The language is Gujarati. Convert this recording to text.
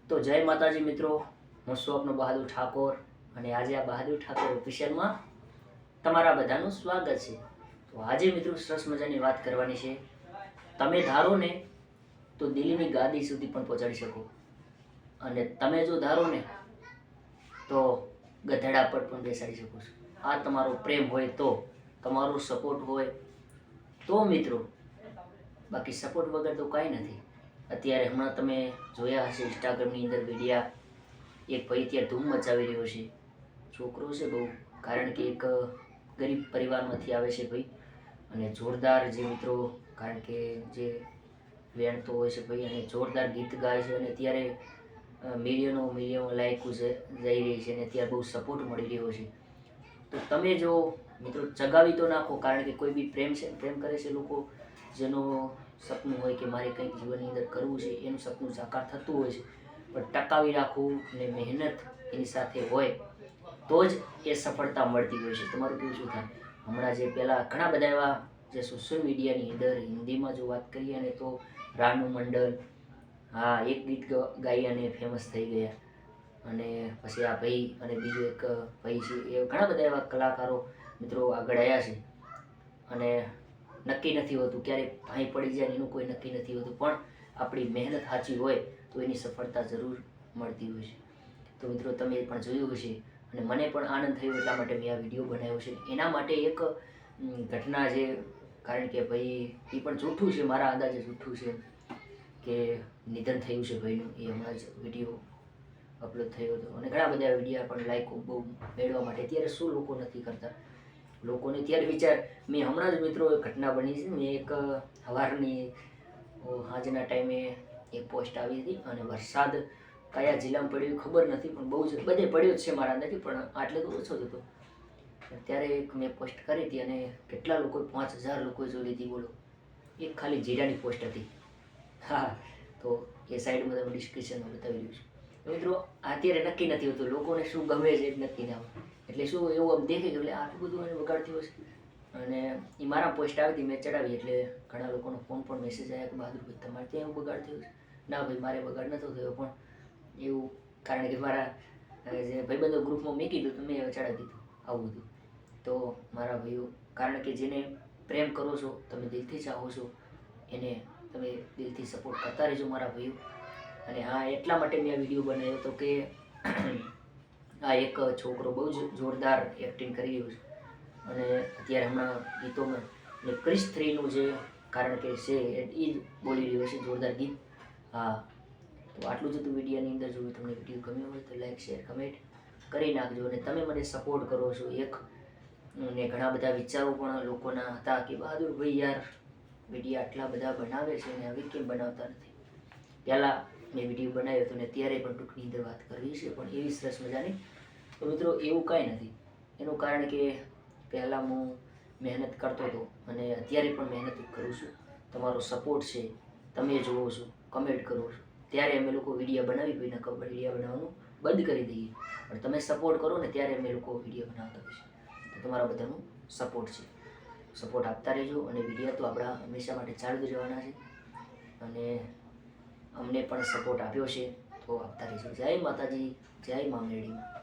તો જય માતાજી મિત્રો, હું છું આપનો બહાદુર ઠાકોર અને આજે આ બહાદુર ઠાકોર ઓફિશિયલમાં તમારા બધાનું સ્વાગત છે। તો આજે મિત્રો સરસ મજાની વાત કરવાની છે। તમે ધારો ને તો દિલ્હીની ગાદી સુધી પણ પહોંચાડી શકો, અને તમે જો ધારો ને તો ગધેડા પર પણ બેસાડી શકો છો। આ તમારો પ્રેમ હોય તો, તમારો સપોર્ટ હોય તો મિત્રો, બાકી સપોર્ટ વગર તો કાંઈ નથી। અત્યારે હમણાં તમે જોયા હશે ઇન્સ્ટાગ્રામની અંદર વિડીયા, એક ભાઈ ત્યાં ધૂમ મચાવી રહ્યો છે। છોકરો છે બહુ, કારણ કે એક ગરીબ પરિવારમાંથી આવે છે ભાઈ, અને જોરદાર જે મિત્રો, કારણ કે જે વેણતો હોય છે ભાઈ, અને જોરદાર ગીત ગાય છે, અને અત્યારે મિલિયનો લાયક જઈ રહી છે, અને અત્યારે બહુ સપોર્ટ મળી રહ્યો છે। તો તમે જો મિત્રો ચગાવી તો નાખો, કારણ કે કોઈ બી પ્રેમ કરે છે લોકો, જેનું સપનું હોય કે મારે કંઈક જીવનની અંદર કરવું છે, એનું સપનું સાકાર થતું હોય છે, પણ ટકાવી રાખવું અને મહેનત એની સાથે હોય તો જ એ સફળતા મળતી હોય છે। તમારું કેવું શું થાય? હમણાં જે પહેલાં ઘણા બધા એવા જે સોશિયલ મીડિયાની અંદર હિન્દીમાં જો વાત કરીએ ને, તો રાનુ મંડલ, હા, એક ગીત ગાઈ અને ફેમસ થઈ ગયા, અને પછી આ ભાઈ અને બીજો એક ભાઈ છે, એ ઘણા બધા એવા કલાકારો મિત્રો આગળ આવ્યા છે, અને નક્કી નથી હોતું ક્યારે ભાઈ પડી જાય એનું કોઈ નક્કી નથી હોતું, પણ આપણી મહેનત સાચી હોય તો એની સફળતા જરૂર મળતી હોય છે। તો મિત્રો તમે પણ જોયું હશે, અને મને પણ આનંદ થયો એટલા માટે મેં આ વિડીયો બનાવ્યો છે। એના માટે એક ઘટના છે, કારણ કે ભાઈ એ પણ જૂઠું છે, મારા અંદાજે જૂઠું છે કે નિધન થયું છે ભાઈનું, એ હમણાં જ વિડીયો અપલોડ થયો હતો, અને ઘણા બધા વિડીયા પણ લાઈકો બહુ મેળવવા માટે અત્યારે શું લોકો નથી કરતા, લોકોને ત્યારે વિચાર, મેં હમણાં જ મિત્રો એક ઘટના બની છે, મેં એક સવારની સાંજના ટાઈમે એક પોસ્ટ આવી હતી, અને વરસાદ કયા જિલ્લામાં પડ્યો ખબર નથી, પણ બહુ જ બધે પડ્યો જ છે મારા અંદાજે, પણ આટલે તો ઓછો જ હતો। ત્યારે એક મેં પોસ્ટ કરી હતી, અને કેટલા લોકો, 5000 લોકોએ જોઈ લીધી, બોલો, એક ખાલી જીરાની પોસ્ટ હતી। હા, તો એ સાઈડમાં તમે ડિસ્ક્રિપ્શનમાં બતાવી રહ્યું છું। મિત્રો અત્યારે નક્કી નથી હોતું લોકોને શું ગમે છે, એ નક્કી ના હોય, એટલે શું એવું આમ દેખે કે એટલે આટલું બધું એને વગાડતી હશે, અને એ મારા પોસ્ટ આવી હતી, મેં ચડાવી, એટલે ઘણા લોકોનો ફોન પણ મેસેજ આવ્યા કે બહાદુર ભાઈ તમારે ત્યાં એવું બગાડતી હશે? ના ભાઈ, મારે બગાડ નહોતો થયો, પણ એવું, કારણ કે મારા જે ભાઈબંધો ગ્રુપમાં મેં કીધું તો મેં ચડાવી દીધું આવું બધું। તો મારા ભાઈઓ, કારણ કે જેને પ્રેમ કરો છો, તમે દિલથી ચાહો છો, એને તમે દિલથી સપોર્ટ કરતા રહેજો મારા ભાઈઓ। અને હા, એટલા માટે મેં આ વિડીયો બનાવ્યો હતો કે આ એક છોકરો બહુ જ જોરદાર એક્ટિંગ કરી રહ્યો છે, અને અત્યારે હમણાં ગીતોમાં ને ક્રિશ 3નું જે, કારણ કે છે એ જ બોલી રહ્યો છે જોરદાર ગીત। હા, તો આટલું જ હતું વિડીયોની અંદર। જો તમને વિડીયો ગમ્યો હોય તો લાઈક, શેર, કમેન્ટ કરી નાખજો, અને તમે મને સપોર્ટ કરો છો એક, ને ઘણા બધા વિચારો પણ લોકોના હતા કે બહાદુર ભાઈ યાર વિડીયો આટલા બધા બનાવે છે ને હવે કેમ બનાવતા નથી। પહેલાં મેં વિડીયો બનાવ્યો હતો, ને ત્યારે પણ ટૂંકની અંદર વાત કરવી છે, પણ એવી સરસ મજાની। તો મિત્રો એવું કાંઈ નથી, એનું કારણ કે પહેલાં હું મહેનત કરતો હતો, અને અત્યારે પણ મહેનત કરું છું। તમારો સપોર્ટ છે, તમે જુઓ છો, કમેન્ટ કરો છો, ત્યારે અમે લોકો વિડીયો બનાવી, કોઈને ખબર વિડીયો બનાવવાનું બંધ કરી દઈએ, પણ તમે સપોર્ટ કરો ને ત્યારે અમે લોકો વિડીયો બનાવતા હોય છે। તો તમારા બધાનું સપોર્ટ છે, સપોર્ટ આપતા રહેજો, અને વિડીયો તો આપણા હંમેશા માટે ચાલુ જવાના છે, અને અમને પણ સપોર્ટ આપ્યો છે તો આપતા રહેજો। જય માતાજી, જય મા મેરડીમાં।